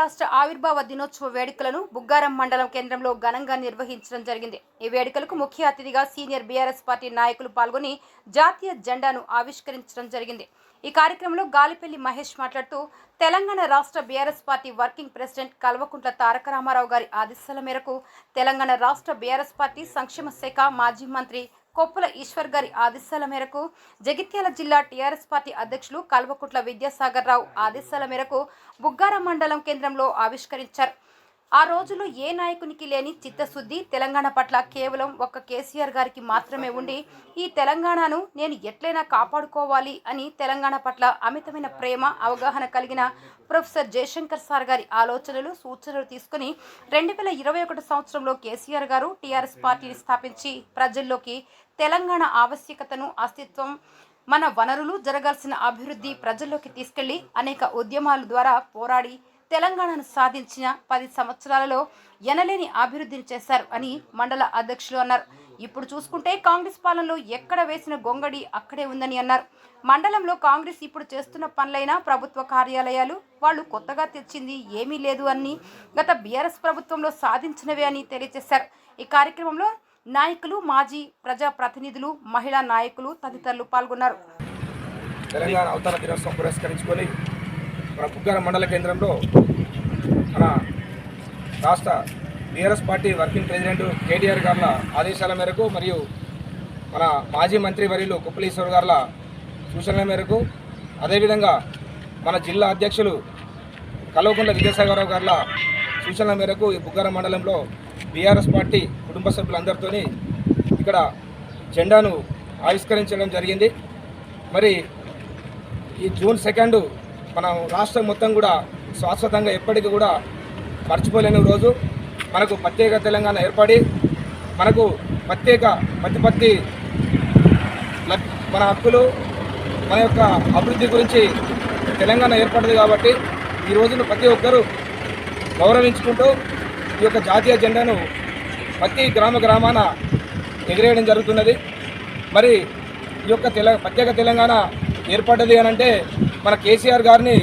రాష్ట్ర ఆవిర్భావ దినోత్సవ వేడుకలను బుగ్గారం మండలం కేంద్రంలో ఘనంగా నిర్వహించడం జరిగింది. ఈ వేడుకలకు ముఖ్య అతిథిగా సీనియర్ బీఆర్ఎస్ పార్టీ నాయకులు పాల్గొని జాతీయ జెండాను ఆవిష్కరించడం జరిగింది. ఈ కార్యక్రమంలో గాలిపల్లి మహేష్ మాట్లాడుతూ తెలంగాణ రాష్ట్ర BRS party working president Kalvakuntla Taraka Ramarao గారి ఆదేశాల మేరకు తెలంగాణ రాష్ట్ర బీఆర్ఎస్ పార్టీ సంక్షేమ శాఖ మాజీ మంత్రి కొప్పుల ఈశ్వర్ గారి ఆదేశాల మేరకు జగిత్యాల జిల్లా టీఆర్ఎస్ పార్టీ అధ్యక్షులు కల్వకుంట్ల విద్యాసాగర్ రావు ఆదేశాల మేరకు బుగ్గారం మండలం కేంద్రంలో ఆవిష్కరించారు. ఆ రోజుల్లో ఏ నాయకునికి లేని చిత్తశుద్ధి తెలంగాణ పట్ల కేవలం ఒక్క కేసీఆర్ గారికి మాత్రమే ఉండి ఈ తెలంగాణను నేను ఎట్లయినా కాపాడుకోవాలి అని తెలంగాణ పట్ల అమితమైన ప్రేమ అవగాహన కలిగిన ప్రొఫెసర్ జయశంకర్ సార్ గారి ఆలోచనలు సూచనలు తీసుకుని 2021 సంవత్సరంలో కేసీఆర్ గారు టీఆర్ఎస్ పార్టీని స్థాపించి ప్రజల్లోకి తెలంగాణ ఆవశ్యకతను అస్తిత్వం మన వనరులు జరగాల్సిన అభివృద్ధి ప్రజల్లోకి తీసుకెళ్లి అనేక ఉద్యమాల ద్వారా పోరాడి తెలంగాణను సాధించిన 10 సంవత్సరాలలో ఎనలేని అభివృద్ధిని చేశారు అని మండల అధ్యక్షులు అన్నారు. ఇప్పుడు చూసుకుంటే కాంగ్రెస్ పాలనలో ఎక్కడ వేసిన గొంగడి అక్కడే ఉందని అన్నారు. మండలంలో కాంగ్రెస్ ఇప్పుడు చేస్తున్న పనులైన ప్రభుత్వ కార్యాలయాలు వాళ్ళు కొత్తగా తెచ్చింది ఏమీ లేదు అని గత బీఆర్ఎస్ ప్రభుత్వంలో సాధించినవే అని తెలియజేశారు. ఈ కార్యక్రమంలో నాయకులు, మాజీ ప్రజా ప్రతినిధులు, మహిళా నాయకులు తదితరులు పాల్గొన్నారు. తెలంగాణ అవతరణ దినోత్సవం పురస్కరించుకొని మన బుగ్గారం మండల కేంద్రంలో మన రాష్ట్ర BRS party working president KTR గార్ల ఆదేశాల మేరకు మరియు మన మాజీ మంత్రి వర్యులు కొప్పుల ఈశ్వర్ గార్ల సూచనల మేరకు అదేవిధంగా మన జిల్లా అధ్యక్షులు కల్వకుంట్ల విద్యాసాగరరావు గార్ల సూచనల మేరకు ఈ బుగ్గారం మండలంలో బీఆర్ఎస్ పార్టీ కుటుంబ సభ్యులందరితో ఇక్కడ జెండాను ఆవిష్కరించడం జరిగింది. మరి ఈ జూన్ 2 మన రాష్ట్రం మొత్తం కూడా శాశ్వతంగా ఎప్పటికీ కూడా మర్చిపోలేని రోజు. మనకు ప్రత్యేక తెలంగాణ ఏర్పడి మనకు ప్రత్యేక ప్రతిపత్తి మన హక్కులు మన యొక్క అభివృద్ధి గురించి తెలంగాణ ఏర్పడింది కాబట్టి ఈ రోజును ప్రతి ఒక్కరూ గౌరవించుకుంటూ ఈ యొక్క జాతీయ జెండాను ప్రతి గ్రామాన ఎగిరేయడం జరుగుతున్నది. మరి ఈ యొక్క ప్రత్యేక తెలంగాణ ఏర్పడ్డది అని అంటే మన కేసీఆర్ గారిని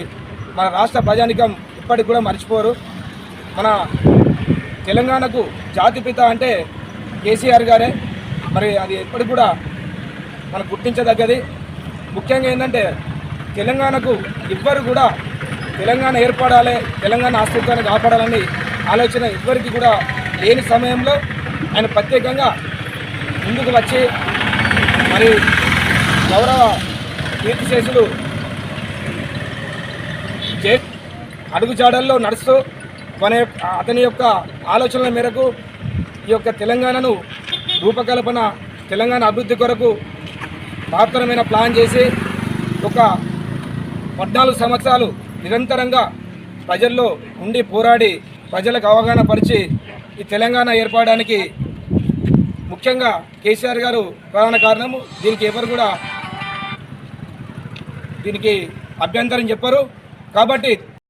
మన రాష్ట్ర ప్రజానికం ఇప్పటికి కూడా మర్చిపోరు. మన తెలంగాణకు జాతిపిత అంటే కేసీఆర్ గారే. మరి అది ఎప్పటికి కూడా మనం గుర్తించదగ్గది. ముఖ్యంగా ఏంటంటే తెలంగాణకు ఎవ్వరు కూడా తెలంగాణ ఏర్పడాలి, తెలంగాణ అస్తిత్వాన్ని కాపాడాలని ఆలోచన ఎవ్వరికి కూడా లేని సమయంలో ఆయన ప్రత్యేకంగా ముందుకు వచ్చి మరి గౌరవ కీర్తిశేషులు అడుగుజాడల్లో నడుస్తూ అతని యొక్క ఆలోచనల మేరకు ఈ యొక్క తెలంగాణను రూపకల్పన తెలంగాణ అభివృద్ధి కొరకు మహత్తరమైన ప్లాన్ చేసి ఒక 14 సంవత్సరాలు నిరంతరంగా ప్రజల్లో ఉండి పోరాడి ప్రజలకు అవగాహన పరిచి ఈ తెలంగాణ ఏర్పడడానికి ముఖ్యంగా కేసీఆర్ గారు ప్రధాన కారణము. దీనికి ఎవరు కూడా దీనికి అభ్యంతరం చెప్పరు. కాబట్టి